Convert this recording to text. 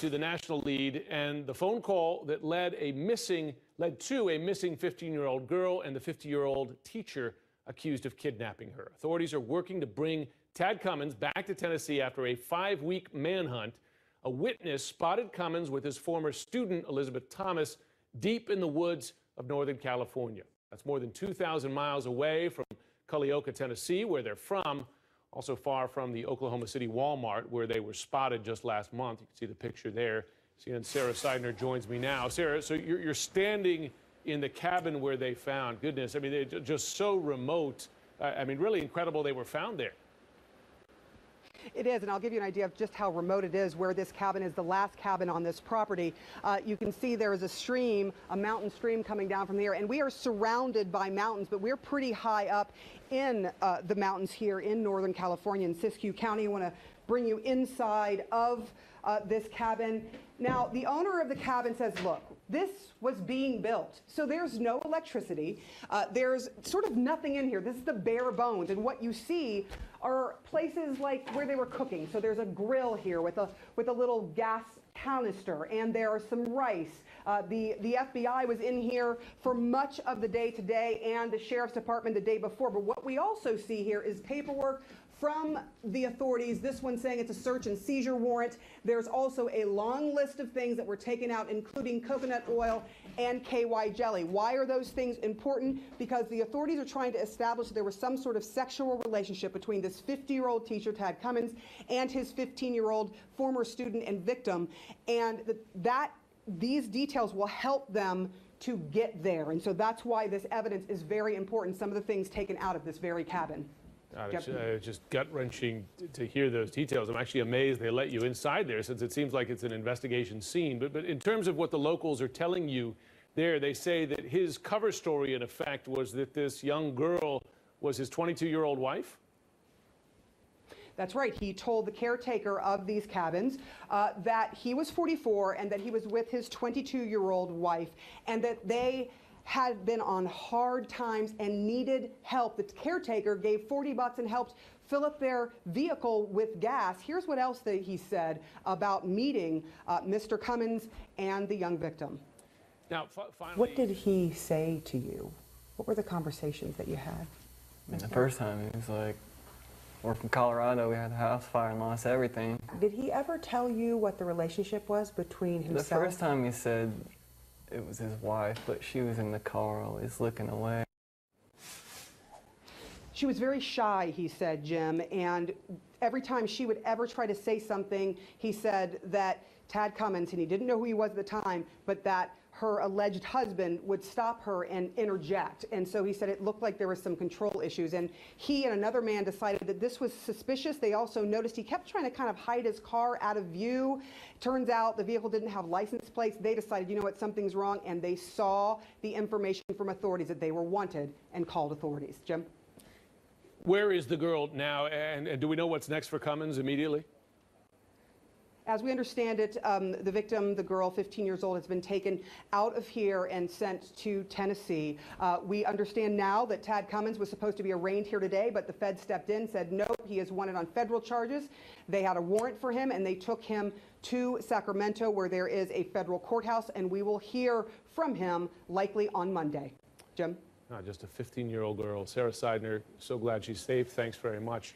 To the national lead and the phone call that led to a missing 15-year-old girl and the 50-year-old teacher accused of kidnapping her. Authorities are working to bring Tad Cummins back to Tennessee after a 5-week manhunt. A witness spotted Cummins with his former student, Elizabeth Thomas, deep in the woods of Northern California. That's more than 2,000 miles away from Culleoka, Tennessee, where they're from. Also far from the Oklahoma City Walmart, where they were spotted just last month. You can see the picture there. CNN's Sarah Seidner joins me now. Sarah, so you're standing in the cabin where they found. Goodness, I mean, they're just so remote. I mean, really incredible they were found there. It is, and I'll give you an idea of just how remote it is where this cabin is, the last cabin on this property. You can see there is a stream, a mountain stream coming down from here, and we are surrounded by mountains, but we're pretty high up in the mountains here in Northern California in Siskiyou County. I want to bring you inside of this cabin. Now, the owner of the cabin says, look, this was being built, so there's no electricity. There's sort of nothing in here. This is the bare bones, and what you see are places like where they were cooking. So there's a grill here with a little gas canister, and there are some rice. The FBI was in here for much of the day today, and the sheriff's department the day before. But what we also see here is paperwork from the authorities, this one saying it's a search and seizure warrant. There's also a long list of things that were taken out, including coconut oil and KY jelly. Why are those things important? Because the authorities are trying to establish that there was some sort of sexual relationship between this 50-year-old teacher, Tad Cummins, and his 15-year-old former student and victim, and these details will help them to get there. And so that's why this evidence is very important, some of the things taken out of this very cabin. It's just gut-wrenching to hear those details. I'm actually amazed they let you inside there, since it seems like it's an investigation scene. But in terms of what the locals are telling you there, they say that his cover story, in effect, was that this young girl was his 22-year-old wife? That's right. He told the caretaker of these cabins that he was 44 and that he was with his 22-year-old wife, and that they had been on hard times and needed help. The caretaker gave $40 and helped fill up their vehicle with gas. Here's what else that he said about meeting Mr. Cummins and the young victim. Now, finally, what did he say to you? What were the conversations that you had? I mean, the first time he was like, we're from Colorado, we had a house fire and lost everything. Did he ever tell you what the relationship was between himself? The first time he said it was his wife, but she was in the car always looking away. She was very shy, he said, Jim, and every time she would ever try to say something, he said that Tad Cummins, and he didn't know who he was at the time, but that her alleged husband would stop her and interject. And so he said it looked like there was some control issues. And he and another man decided that this was suspicious. They also noticed he kept trying to kind of hide his car out of view. Turns out the vehicle didn't have license plates. They decided, you know what, something's wrong. And they saw the information from authorities that they were wanted and called authorities. Jim? where is the girl now? And do we know what's next for Cummins immediately? As we understand it, the victim, the girl, 15 years old, has been taken out of here and sent to Tennessee. We understand now that Tad Cummins was supposed to be arraigned here today, but the Fed stepped in, said no, he is wanted on federal charges. They had a warrant for him, and they took him to Sacramento, where there is a federal courthouse, and we will hear from him likely on Monday. Jim? Just a 15-year-old girl. Sarah Seidner, so glad she's safe. Thanks very much.